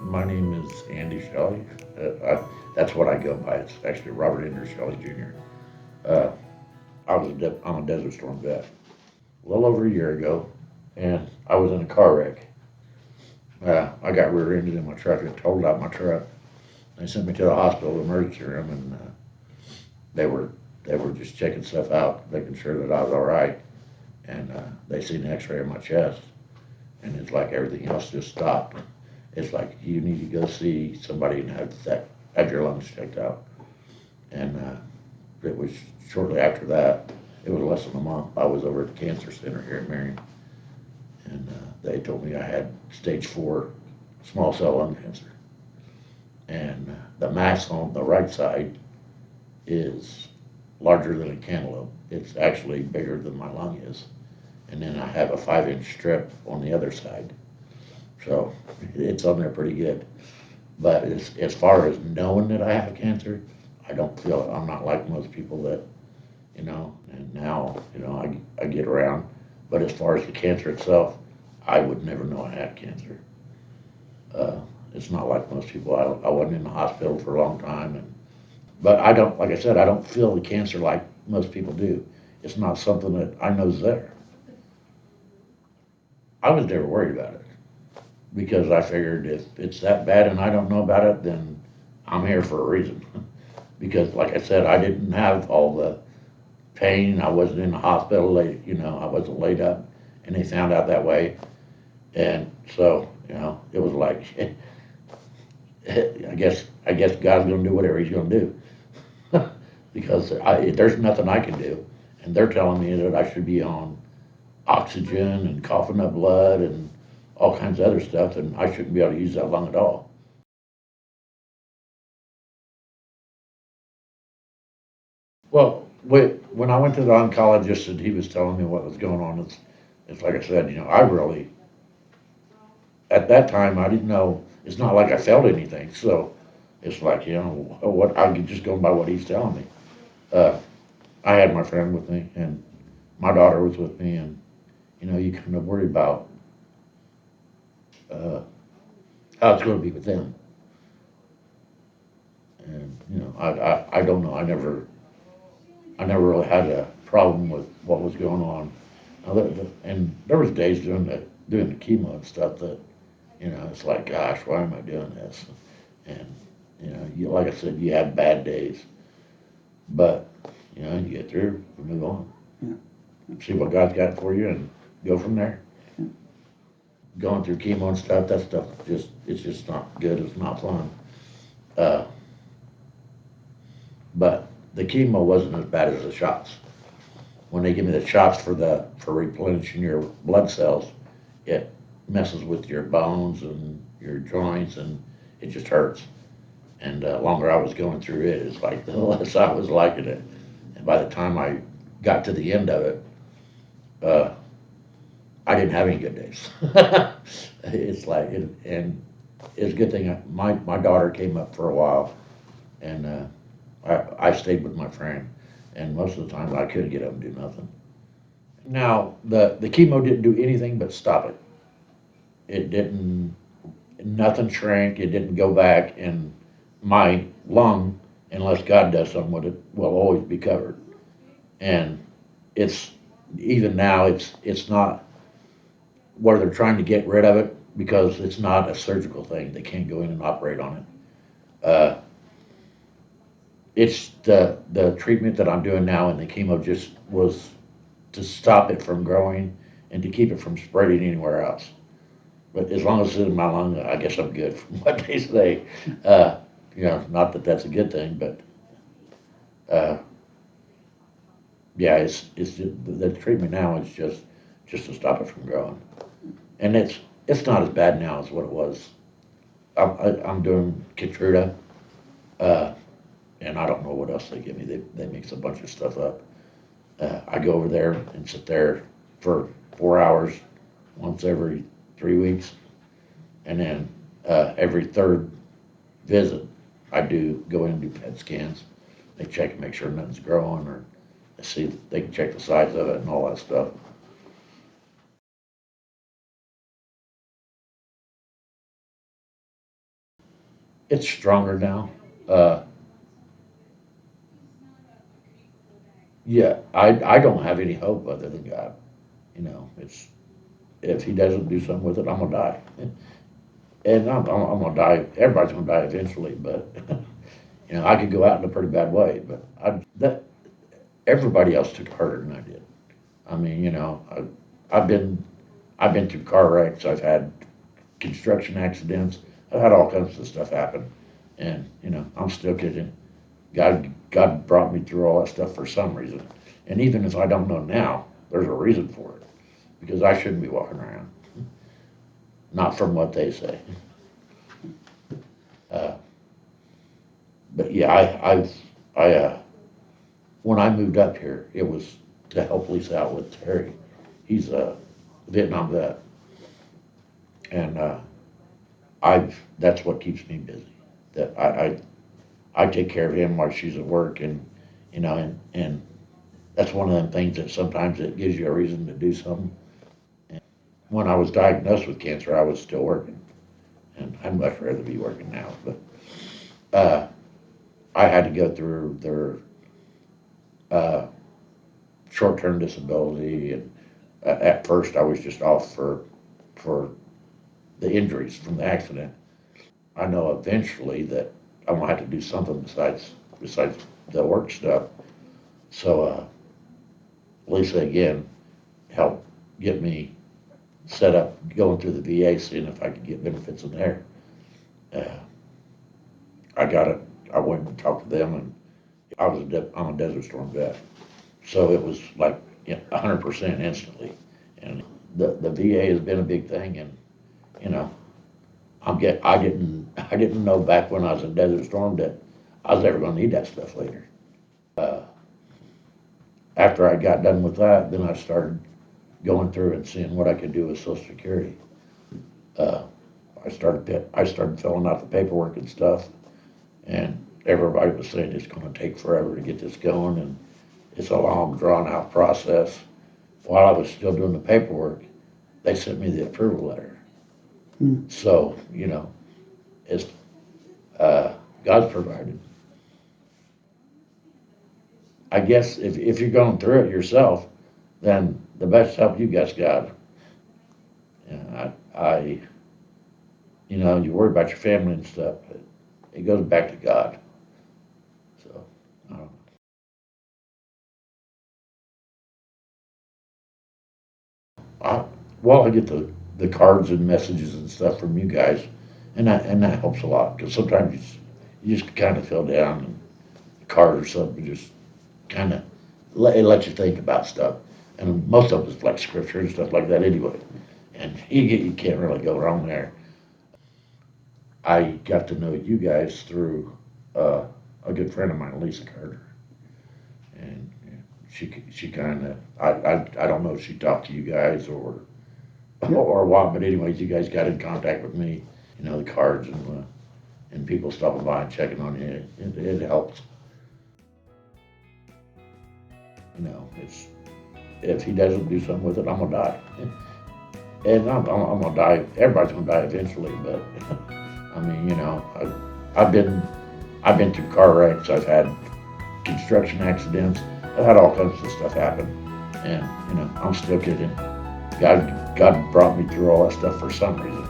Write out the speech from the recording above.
My name is Andy Shelley. That's what I go by. It's actually Robert Ender Shelley Jr. Uh, I'm a Desert Storm vet. A little over a year ago, and I was in a car wreck. I got rear-ended in my truck and totaled out my truck. They sent me to the hospital emergency room, and they were they were just checking stuff out, making sure that I was all right. And they seen an X-ray of my chest, and it's like everything else just stopped. It's like you need to go see somebody and have your lungs checked out. And it was shortly after that. It was less than a month. I was over at the cancer center here in Marion, and they told me I had stage 4 small cell lung cancer. And the mass on the right side is larger than a cantaloupe. It's actually bigger than my lung is. And then I have a 5-inch strip on the other side. So it's on there pretty good. But as far as knowing that I have cancer, I don't feel it. I'm not like most people that, and now, I get around. But as far as the cancer itself, I would never know I had cancer. Uh, it's not like most people. I wasn't in the hospital for a long time. But I don't, like I said, I don't feel the cancer like most people do. It's not something that I know's there. I was never worried about it because I figured if it's that bad and I don't know about it, then I'm here for a reason. Because, like I said, I didn't have all the pain. I wasn't in the hospital. I wasn't laid up, and they found out that way. And so, it was like, I guess God's gonna do whatever He's gonna do, because there's nothing I can do, and they're telling me that I should be on oxygen and coughing up blood and all kinds of other stuff, and I shouldn't be able to use that lung at all. Well, when I went to the oncologist and he was telling me what was going on, it's like I said, I really, at that time, I didn't know, it's not like I felt anything, so it's like, what, I could just go by what he's telling me. Uh, I had my friend with me, and my daughter was with me, and, you kind of worry about, uh, how it's gonna be with them. And, I don't know, I never really had a problem with what was going on. And there was days doing the chemo and stuff that, it's like, gosh, why am I doing this? And, like I said, you have bad days, but, you get through, you move on, Yeah. see what God's got for you and go from there. Going through chemo and stuff, that stuff it's just not good, it's not fun. Uh, but the chemo wasn't as bad as the shots. When they give me the shots for replenishing your blood cells, it messes with your bones and your joints, and it just hurts. And the longer I was going through it, it's like the less I was liking it. And by the time I got to the end of it, uh, I didn't have any good days. It's like, and it's a good thing my daughter came up for a while, and I stayed with my friend, and most of the time I couldn't get up and do nothing. Now the chemo didn't do anything but stop it. It didn't. Nothing shrank. It didn't go back, and my lung, unless God does something with it, will always be covered. And it's even now it's not where they're trying to get rid of it because it's not a surgical thing. They can't go in and operate on it. It's the treatment that I'm doing now, and the chemo just was to stop it from growing and to keep it from spreading anywhere else. But as long as it's in my lung, I guess I'm good from what they say. Uh, not that that's a good thing, but uh, yeah, it's the treatment now is just to stop it from growing, and it's not as bad now as what it was. I'm doing Keytruda, uh, and I don't know what else they give me. They mix a bunch of stuff up. I go over there and sit there for 4 hours once every 3 weeks, and then every third visit, I do go in and do PET scans. They check and make sure nothing's growing, or see they can check the size of it and all that stuff. it's stronger now. Uh, yeah, I don't have any hope other than God. You know, it's if He doesn't do something with it, I'm gonna die. And I'm gonna die. Everybody's gonna die eventually, but you know, I could go out in a pretty bad way. But that everybody else took it harder than I did. I mean, you know, I've been I've been through car wrecks. I've had construction accidents. I've had all kinds of stuff happen, and you know, I'm still kicking. God brought me through all that stuff for some reason, and even if I don't know now, there's a reason for it because I shouldn't be walking around. Not from what they say. Uh, but yeah, when I moved up here, it was to help Lisa out with Terry. He's a Vietnam vet, and that's what keeps me busy. That I take care of him while she's at work, and you know, and that's one of them things that sometimes it gives you a reason to do something. And when I was diagnosed with cancer, I was still working, and I'd much rather be working now. But I had to go through their uh, short-term disability, and at first I was just off for the injuries from the accident. I know eventually that I'm gonna have to do something besides the work stuff. So Lisa again helped get me set up going through the VA, seeing if I could get benefits in there. Uh, I got it. I went and talked to them, and I'm a Desert Storm vet, so it was like 100% instantly. And the VA has been a big thing, and you know, I didn't know back when I was in Desert Storm that I was ever going to need that stuff later. Uh, After I got done with that, then I started going through and seeing what I could do with Social Security. Uh, I started filling out the paperwork and stuff, and everybody was saying it's going to take forever to get this going, and it's a long, drawn out process. While I was still doing the paperwork, they sent me the approval letter. So, you know, it's God's provided. I guess if you're going through it yourself, then the best help you guys got. I you know, you worry about your family and stuff, but it goes back to God. So, I don't know. I, well, I get the cards and messages and stuff from you guys, and that helps a lot because sometimes you just kind of feel down, and a card or something just kind of it lets you think about stuff, and most of it's like scripture and stuff like that anyway, and you can't really go wrong there. I got to know you guys through uh, a good friend of mine, Lisa Carter, and she kind of I don't know if she talked to you guys or what, but anyways, you guys got in contact with me. You know, the cards and people stopping by and checking on you. It helps. You know, it's if he doesn't do something with it, I'm gonna die. And I'm gonna die. Everybody's gonna die eventually, but I mean, you know, I've been through car wrecks. I've had construction accidents. I've had all kinds of stuff happen, and you know, I'm still kicking. God brought me through all that stuff for some reason.